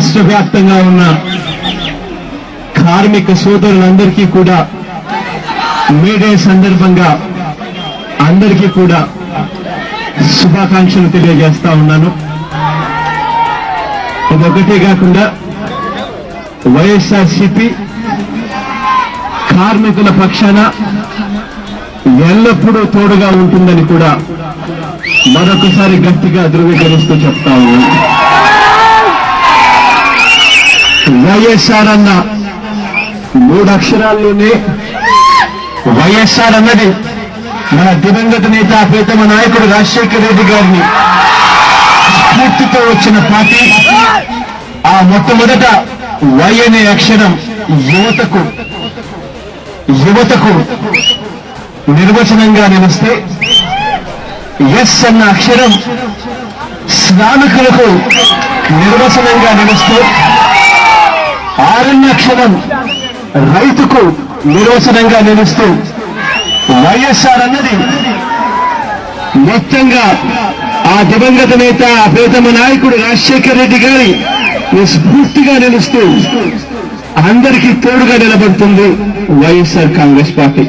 రాష్ట్ర వ్యాప్తంగా ఉన్న కార్మిక సోదరులందరికీ కూడా మే డే సందర్భంగా అందరికీ కూడా శుభాకాంక్షలు తెలియజేస్తా ఉన్నాను. ఇదొకటే కాకుండా వైఎస్ఆర్సీపీ కార్మికుల పక్షాన ఎల్లప్పుడూ తోడుగా ఉంటుందని కూడా మరొకసారి గట్టిగా ధృవీకరిస్తూ చెప్తా ఉన్నాను. వైఎస్ఆర్ అన్న 3 అక్షరాల్లోనే వైఎస్ఆర్ అన్నది మన దివంగత నేత ప్రీతమ నాయకుడు రాజశేఖర రెడ్డి గారిని స్ఫూర్తితో వచ్చిన పార్టీ. ఆ మొట్టమొదట వై అనే అక్షరం యువతకు నిర్వచనంగా నిలిస్తే, ఎస్ అన్న అక్షరం శ్రామికులకు నిర్వచనంగా నిలుస్తూ, ఆరన్న అక్షరం రైతుకు నిర్వచనంగా నిలుస్తూ, వైఎస్ఆర్ అన్నది మొత్తంగా ఆ దివంగత నేత ప్రీతమ నాయకుడు రాజశేఖర రెడ్డి గారి స్ఫూర్తిగా నిలుస్తూ అందరికీ తోడుగా నిలబడుతుంది వైఎస్ఆర్ కాంగ్రెస్ పార్టీ.